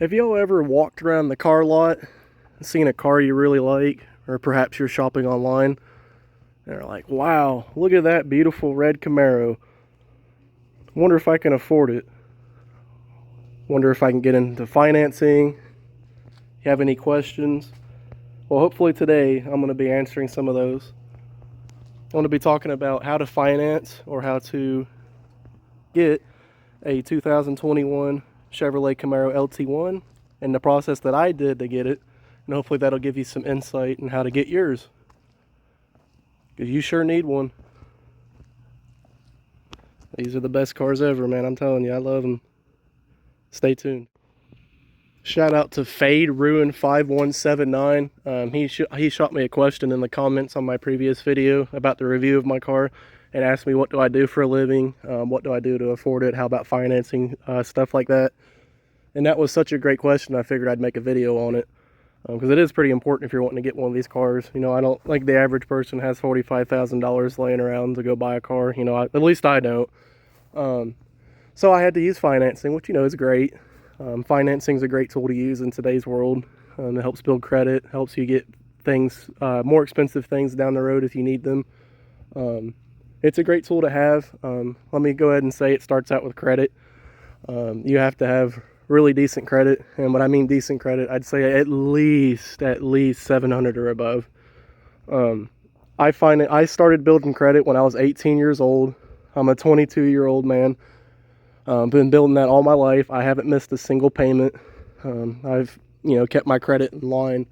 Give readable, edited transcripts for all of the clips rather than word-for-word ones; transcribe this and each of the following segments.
Have y'all ever walked around the car lot and seen a car you really like, or perhaps you're shopping online and you're like, wow, look at that beautiful red Camaro. Wonder if I can afford it. Wonder if I can get into financing. You have any questions? Well, hopefully today I'm going to be answering some of those. I'm going to be talking about how to finance or how to get a 2021 Chevrolet Camaro LT1 and the process that I did to get it, and hopefully that'll give you some insight on how to get yours, because you sure need one. These are the best cars ever, man. I'm telling you, I love them. Stay tuned. Shout out to Fade Ruin 5179. He shot me a question in the comments on my previous video about the review of my car and asked me, what do I do for a living? What do I do to afford it? How about financing, stuff like that? And that was such a great question. I figured I'd make a video on it, because it is pretty important if you're wanting to get one of these cars. You know, I don't like the average person has $45,000 laying around to go buy a car. You know, at least I don't. So I had to use financing, which, you know, is great. Financing is a great tool to use in today's world. It helps build credit, helps you get things, more expensive things down the road if you need them. It's a great tool to have. Let me go ahead and say it starts out with credit. You have to have really decent credit, and when I mean decent credit, I'd say at least 700 or above. I started building credit when I was 18 years old. I'm a 22-year-old man. Been building that all my life. I haven't missed a single payment. I've, you know, kept my credit in line.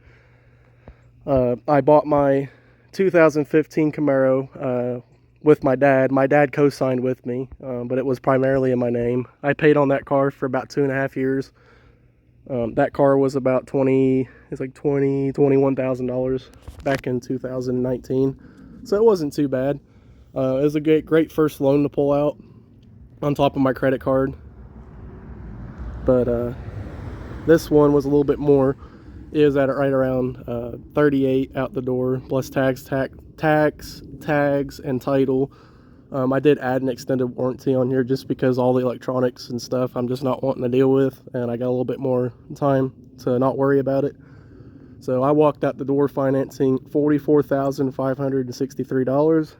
I bought my 2015 Camaro with my dad. My dad co-signed with me, but it was primarily in my name. I paid on that car for about 2.5 years. That car was about $21,000 back in 2019. So it wasn't too bad. It was a great first loan to pull out on top of my credit card. But this one was a little bit more. It was at right around 38 out the door, plus tags, and title. I did add an extended warranty on here just because all the electronics and stuff I'm just not wanting to deal with, and I got a little bit more time to not worry about it. So I walked out the door financing $44,563.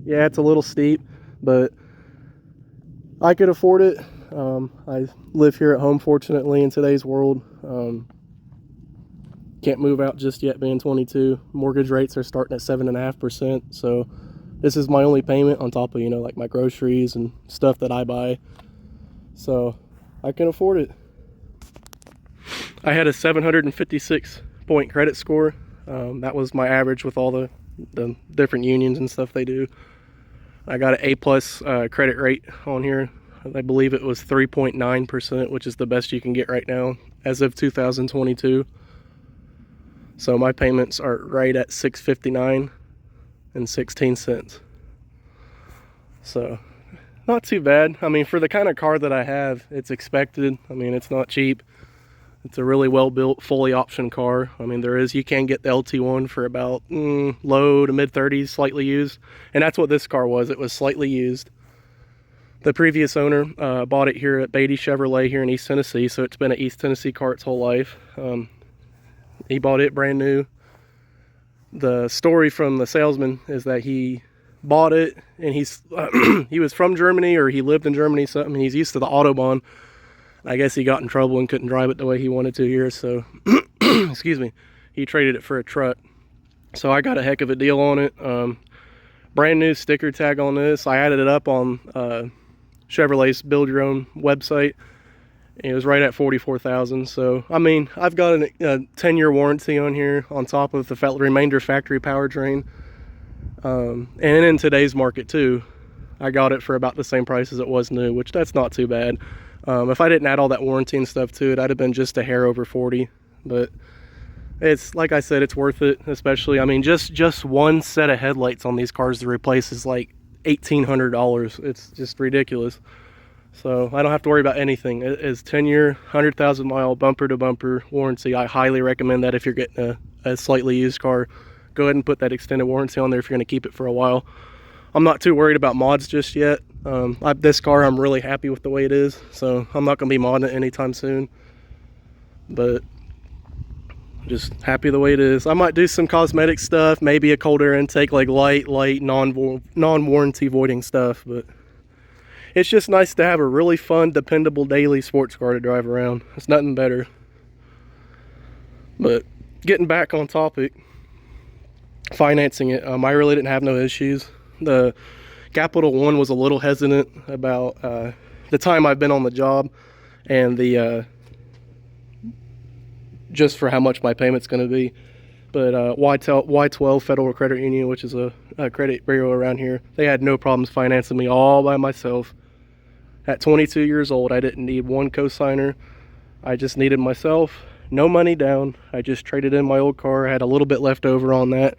Yeah, it's a little steep, but I could afford it. I live here at home, fortunately, in today's world. Can't move out just yet, being 22. Mortgage rates are starting at 7.5%. So this is my only payment on top of, you know, like my groceries and stuff that I buy. So I can afford it. I had a 756 point credit score. That was my average with all the different unions and stuff they do. I got an A+ credit rate on here. I believe it was 3.9%, which is the best you can get right now as of 2022. So my payments are right at $659 and 16 cents. So not too bad. I mean, for the kind of car that I have, it's expected. I mean, it's not cheap. It's a really well-built, fully optioned car. I mean, you can get the LT1 for about low to mid-30s, slightly used. And that's what this car was. It was slightly used. The previous owner bought it here at Beatty Chevrolet here in East Tennessee, so it's been an East Tennessee car its whole life. He bought it brand new. The story from the salesman is that he bought it, and he was from Germany, or he lived in Germany, something. He's used to the Autobahn. I guess he got in trouble and couldn't drive it the way he wanted to here, so excuse me, he traded it for a truck. So I got a heck of a deal on it. Brand new sticker tag on this. I added it up on Chevrolet's Build Your Own website. It was right at $44,000. So I mean, I've got a 10-year warranty on here on top of the remainder factory powertrain. And in today's market too, I got it for about the same price as it was new, which that's not too bad. If I didn't add all that warranty and stuff to it, I'd have been just a hair over 40. But it's, like I said, it's worth it. Especially, I mean, just one set of headlights on these cars to replace is like $1,800. It's just ridiculous. So I don't have to worry about anything. It is 10-year, 100,000 mile bumper to bumper warranty. I highly recommend that if you're getting a slightly used car. Go ahead and put that extended warranty on there if you're going to keep it for a while. I'm not too worried about mods just yet. This car, I'm really happy with the way it is, so I'm not going to be modding it anytime soon. but just happy the way it is. I might do some cosmetic stuff, maybe a cold air intake, like light non-warranty voiding stuff, but it's just nice to have a really fun, dependable daily sports car to drive around. It's nothing better. But getting back on topic, financing it, I really didn't have no issues. The Capital One was a little hesitant about the time I've been on the job and the just for how much my payment's going to be. But Y12 Federal Credit Union, which is a credit bureau around here, they had no problems financing me all by myself. At 22 years old, I didn't need one co-signer. I just needed myself. No money down. I just traded in my old car. I had a little bit left over on that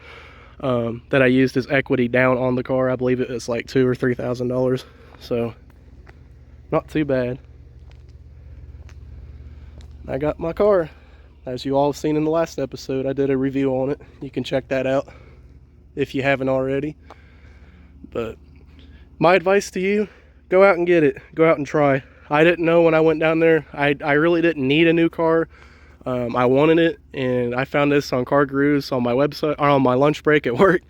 that I used as equity down on the car. I believe it was like $2,000 or $3,000. So not too bad. I got my car. As you all have seen in the last episode, I did a review on it. You can check that out if you haven't already. But my advice to you, go out and get it. Go out and try. I didn't know when I went down there. I really didn't need a new car. I wanted it, and I found this on Car Gurus on my website, or on my lunch break at work.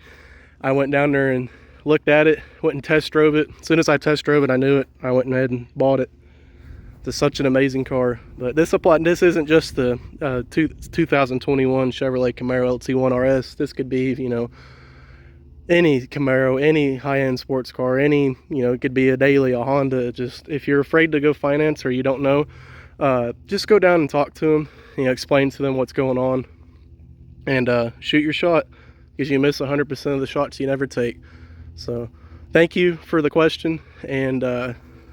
I went down there and looked at it, went and test drove it. As soon as I test drove it, I knew it. I went ahead and bought it. It's such an amazing car. But this isn't just the 2021 Chevrolet Camaro LT1 RS. This could be, you know, any Camaro, any high-end sports car, any, you know, it could be a daily, a Honda. Just if you're afraid to go finance or you don't know, just go down and talk to them, you know, explain to them what's going on, and shoot your shot, because you miss 100% of the shots you never take. So thank you for the question, and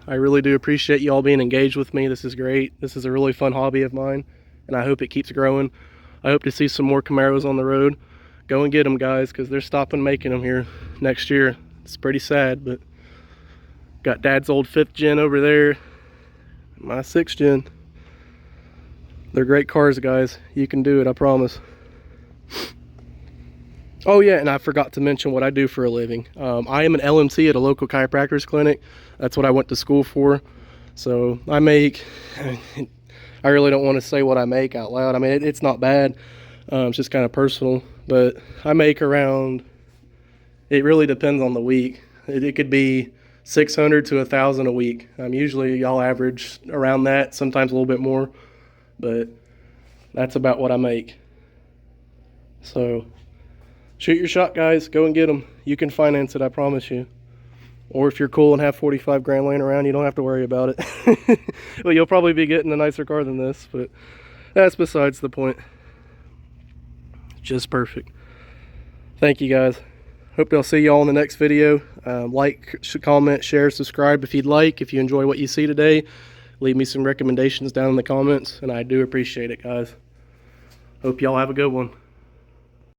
I really do appreciate you all being engaged with me. This is great. This is a really fun hobby of mine, and I hope it keeps growing. I hope to see some more Camaros on the road. Go and get them, guys, because they're stopping making them here next year. It's pretty sad, but got Dad's old 5th gen over there, my 6th gen. They're great cars, guys. You can do it, I promise. Oh yeah, and I forgot to mention what I do for a living. I am an LMT at a local chiropractor's clinic. That's what I went to school for. So I make, I really don't want to say what I make out loud. I mean, it's not bad. It's just kind of personal. But I make around, it really depends on the week. It could be 600 to 1,000 a week. Usually y'all average around that, sometimes a little bit more. But that's about what I make. So shoot your shot, guys. Go and get them. You can finance it, I promise you. Or if you're cool and have 45 grand laying around, you don't have to worry about it. Well, you'll probably be getting a nicer car than this, but that's besides the point. Just perfect. Thank you, guys. Hope I'll see y'all in the next video. Like, comment, share, subscribe if you'd like. If you enjoy what you see today, leave me some recommendations down in the comments, and I do appreciate it, guys. Hope y'all have a good one.